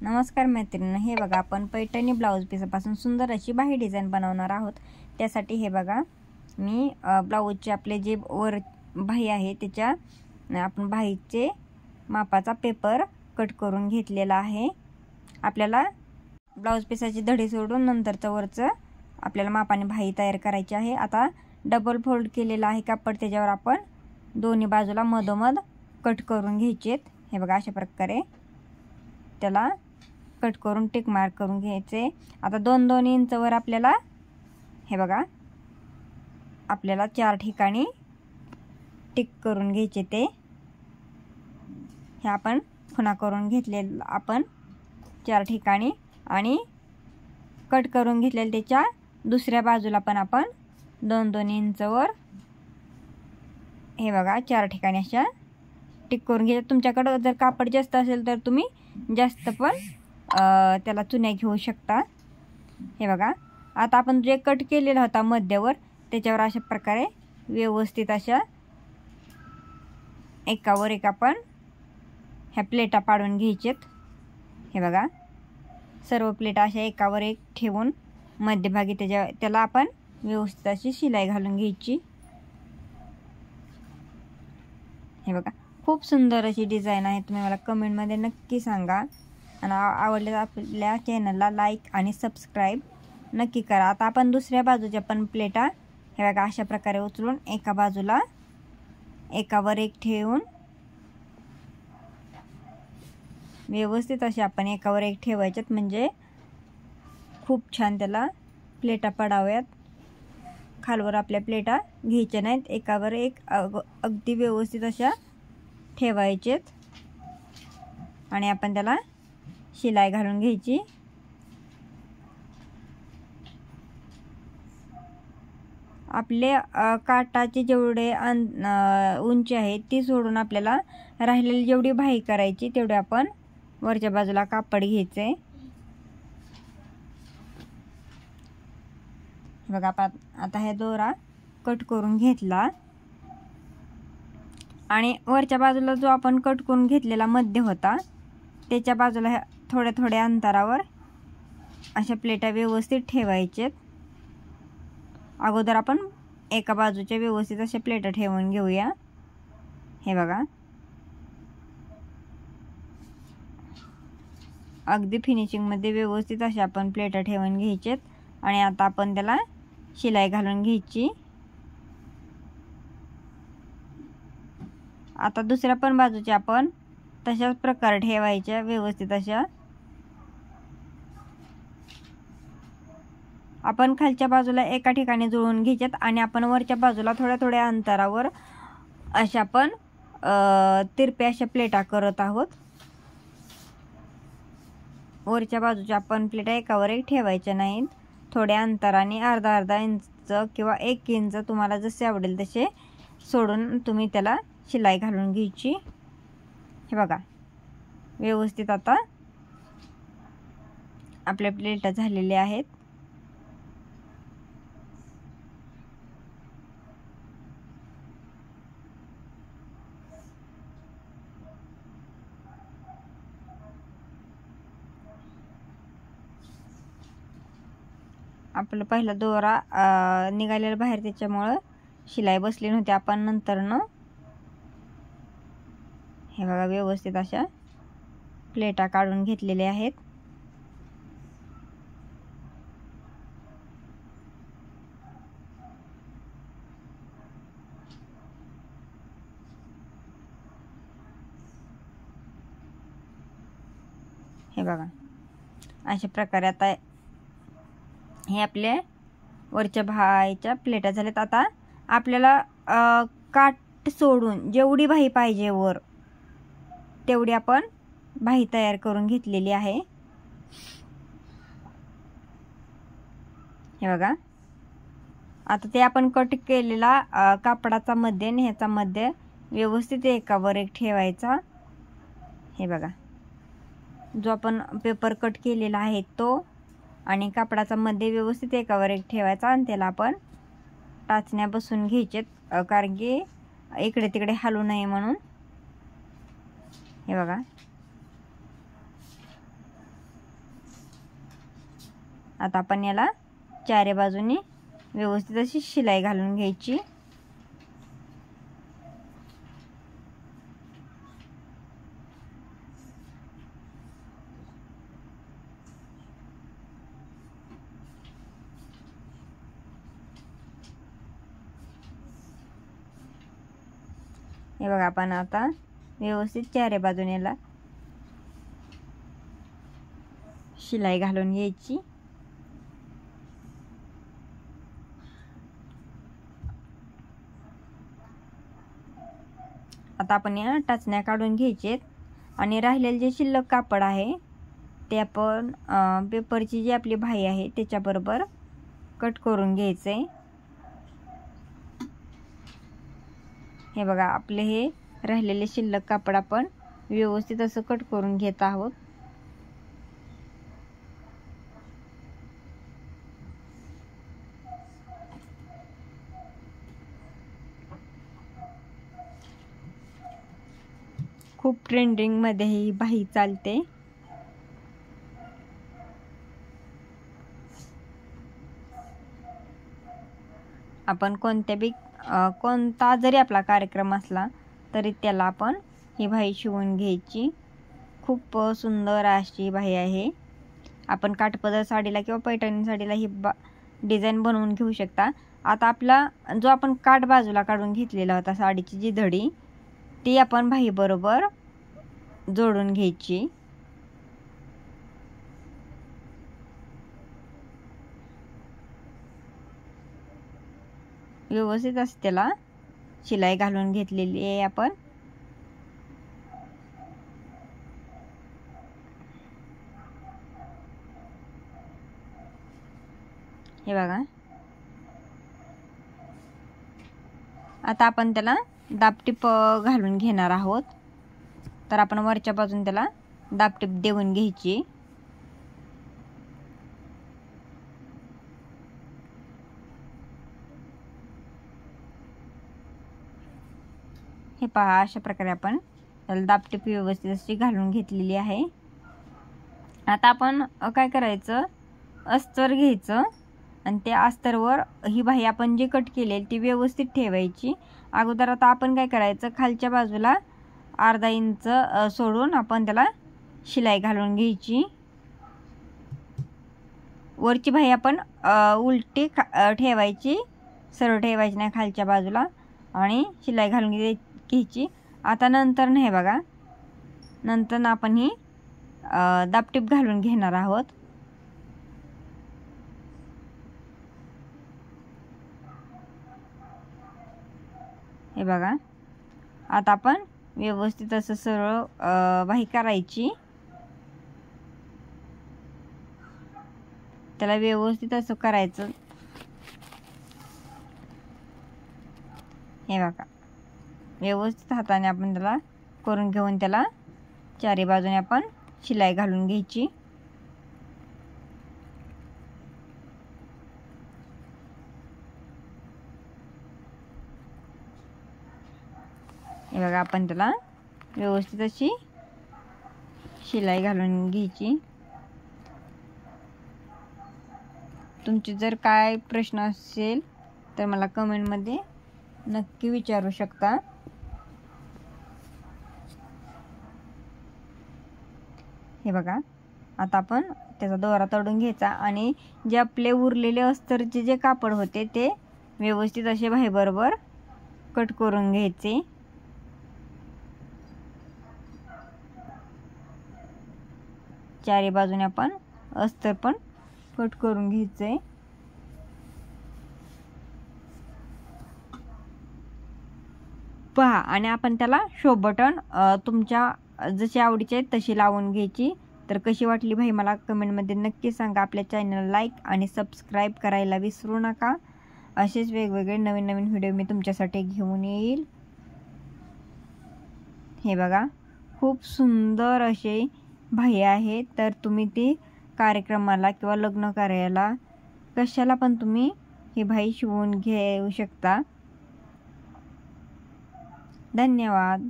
नमस्कार मैत्रिणी, हे बघा आपण पैठणी ब्लाऊज पीसापासून सुंदर अशी बाही डिझाईन बनवणार आहोत। त्यासाठी हे बघा मी ब्लाऊजचे आपले जे वर बाही आहे त्याच्या आपण बाहीचे मापाचा पेपर कट करून घेतलेला आहे। आपल्याला ब्लाऊज पीसाची धडी सोडून नंतरचं वरचं आपल्याला मापाने बाही तयार करायची आहे। आता डबल फोल्ड केलेला आहे कापड, त्याच्यावर आपण दोन्ही बाजूला मधोमध कट करून घ्यायचे। हे बघा अशा प्रकारे त्याला कट करून टिक मार्क करून घ्यायचे। आता 2-2 इंचवर आपल्याला हे बघा आपल्याला 4 ठिकाणी टिक करून घ्यायचे। ते हे आपण खुणा करून घेतलेला आपण 4 ठिकाणी आणि कट करून घेतलेल्या त्याच्या दुसऱ्या बाजूला पण आपण 2-2 इंचवर हे बघा 4 ठिकाणी अशा टिक करून घ्यायचे। तुमच्याकडे जर कापड जास्त असेल तर तुम्ही जास्त पण त्याला चुन्या घेऊ शकता। हे बघा आता आपण जे कट केलेला होता मध्यवर त्याच्यावर अशा प्रकारे व्यवस्थित अशा एकावर एक आपण ह्या प्लेटा पाडून घ्यायचेत। हे बघा सर्व प्लेटा अशा एकावर एक ठेवून मध्यभागी त्याला आपण व्यवस्थित अशी शिलाई घालून घ्यायची। हे बघा खूप सुंदर अशी डिझाइन आहे। तुम्ही मला कमेंटमध्ये नक्की सांगा आणि आवडले तर आपल्या चॅनलला लाईक आणि सबस्क्राईब नक्की करा। आता आपण दुसऱ्या बाजूच्या पण प्लेटा हे बघा अशा प्रकारे उचलून एका बाजूला एकावर एक ठेवून व्यवस्थित असे आपण एकावर एक ठेवायच्यात, म्हणजे खूप छान त्याला प्लेटा पडाव्यात। खालवर आपल्या प्लेटा घ्यायच्या नाहीत, एकावर एक अगदी व्यवस्थित अशा ठेवायचेत आणि आपण त्याला शिलाई घालून घ्यायची। आपले काटाची जेवढे उंची आहे ती सोडून आपल्याला राहिलेली जेवढी बाही करायची तेवढे आपण वरच्या बाजूला कापड घ्यायचे। बघा आता हे दोरा कट करून घेतला आणि वरच्या बाजूला जो आपण कट करून घेतलेला मध्य होता त्याच्या बाजूला थोड्या थोड्या अंतरावर अशा प्लेटा व्यवस्थित ठेवायचे। अगोदर आपण एका बाजूच्या व्यवस्थित अशा प्लेटा ठेवून घेऊया। हे बघा अगदी फिनिशिंग मध्ये व्यवस्थित अशा आपण प्लेटा ठेवून घ्यायचेत आणि आता आपण त्याला शिलाई घालून घ्यायची। आता दुसऱ्या पण बाजूच्या आपण तशाच प्रकारे ठेवायच्या व्यवस्थित अशा। आपण खालच्या बाजूला एका ठिकाणी जुळवून घ्यायच्यात आणि आपण वरच्या बाजूला थोड्या थोड्या अंतरावर अशा आपण तिरप्या अशा प्लेटा करत आहोत। वरच्या बाजूच्या आपण प्लेटा एकावर एक ठेवायच्या नाहीत, थोड्या अंतराने अर्धा इंच किंवा 1 इंच तुम्हाला जसे आवडेल तसे सोडून तुम्ही त्याला शिलाई घालून घ्यायची। हे बघा व्यवस्थित आता आपल्या प्लेटा झालेल्या आहेत। आपला पहिला दोरा निघालेला बाहेर त्याच्यामुळे शिलाई बसली नव्हती। आपण नंतरनं हे बघा व्यवस्थित अशा प्लेटा काढून घेतलेल्या आहेत। हे बघा अशा प्रकारे आता हे आपल्या वरच्या बाहीच्या प्लेटा झाल्यात। आता आपल्याला काट सोडून जेवढी बाही पाहिजे वर तेवढी आपण बाही तयार करून घेतलेली आहे। हे बघा आता ते आपण कट केलेला कापडाचा मध्य आणि ह्याचा मध्य व्यवस्थित एकावर एक ठेवायचा। हे बघा जो आपण पेपर कट केलेला आहे तो आणि कापडाचा मध्य व्यवस्थित एकावर एक ठेवायचा आणि त्याला आपण टाचण्या बसून घ्यायचेत, कारण की इकडे तिकडे हलू नये म्हणून। हे बघा आता आपण याला चारी बाजूनी व्यवस्थित अशी शिलाई घालून घ्यायची। हे बघा आपण आता व्यवस्थित चारी बाजूने याला शिलाई घालून घ्यायची। आता आपण या टाचण्या काढून घ्यायचेत आणि राहिलेले जे शिल्लक कापड आहे ते आपण पेपरची जी आपली बाही आहे त्याच्याबरोबर कट करून घ्यायचे। हे बघा आपले हे राहिलेले शिल्लक कापड आपण व्यवस्थित असं कट करून घेत आहोत। खूप ट्रेंडिंग मध्ये ही बाही चालते। आपण कोणता जरी आपला कार्यक्रम असला तरी त्याला आपण ही बाही शिवून घ्यायची। खूप सुंदर अशी बाही आहे। आपण काठपदर साडीला किंवा पैठणी साडीला ही डिझाईन बनवून घेऊ शकता। आता आपला जो आपण काठ बाजूला काढून घेतलेला होता साडीची जी धडी ती आपण बाही बरोबर जोडून घ्यायची। व्यवस्थित असं त्याला शिलाई घालून घेतलेली आहे आपण। हे बघा आता आपण त्याला दाबटीप घालून घेणार आहोत। तर आपण वरच्या बाजून त्याला दाबटीप देऊन घ्यायची। हे पहा अशा प्रकारे आपण त्याला दाबटीप व्यवस्थित अशी घालून घेतलेली आहे। आता आपण काय करायचं, अस्तर घ्यायचं आणि त्या अस्तरवर ही बाही आपण जी कट केलेली ती व्यवस्थित ठेवायची। अगोदर आता आपण काय करायचं, खालच्या बाजूला अर्धा इंच सोडून आपण त्याला शिलाई घालून घ्यायची। वरची बाही आपण उलटी ठेवायची, सरळ ठेवायची नाही खालच्या बाजूला आणि शिलाई घालून घ्यायची। आता नंतर नाही बघा, नंतर आपण ही दाबटीप घालून घेणार आहोत। हे बघा आता आपण व्यवस्थित असं सरळ बाही करायची, त्याला व्यवस्थित असं करायचं। हे बघा व्यवस्थित हाताने आपण त्याला करून घेऊन त्याला चारी बाजूने आपण शिलाई घालून घ्यायची। हे बघा आपण त्याला व्यवस्थित अशी शिलाई घालून घ्यायची। तुमचे जर काय प्रश्न असेल तर मला कमेंटमध्ये नक्की विचारू शकता। हे बघा आता आपण त्याचा दोरा तोडून घ्यायचा आणि जे आपले उरलेले अस्तरचे जे कापड होते ते व्यवस्थित असे बाही बरोबर कट करून घ्यायचे। चारी बाजूने आपण अस्तर पण कट करून घ्यायचे। पहा आणि आपण त्याला शो बटन तुमच्या जशी आवडीचे तशी लावून घ्यायची। तर कशी वाटली बाई मला कमेंटमध्ये नक्की सांगा। आपल्या चॅनल लाईक आणि सबस्क्राईब करायला विसरू नका। असेच वेगवेगळे नवीन नवीन व्हिडिओ मी तुमच्यासाठी घेऊन येईल। हे बघा खूप सुंदर असे बाही आहे, तर तुम्ही ती कार्यक्रमाला किंवा लग्न कार्याला कशाला पण तुम्ही ही बाही शिवून घेऊ शकता। धन्यवाद।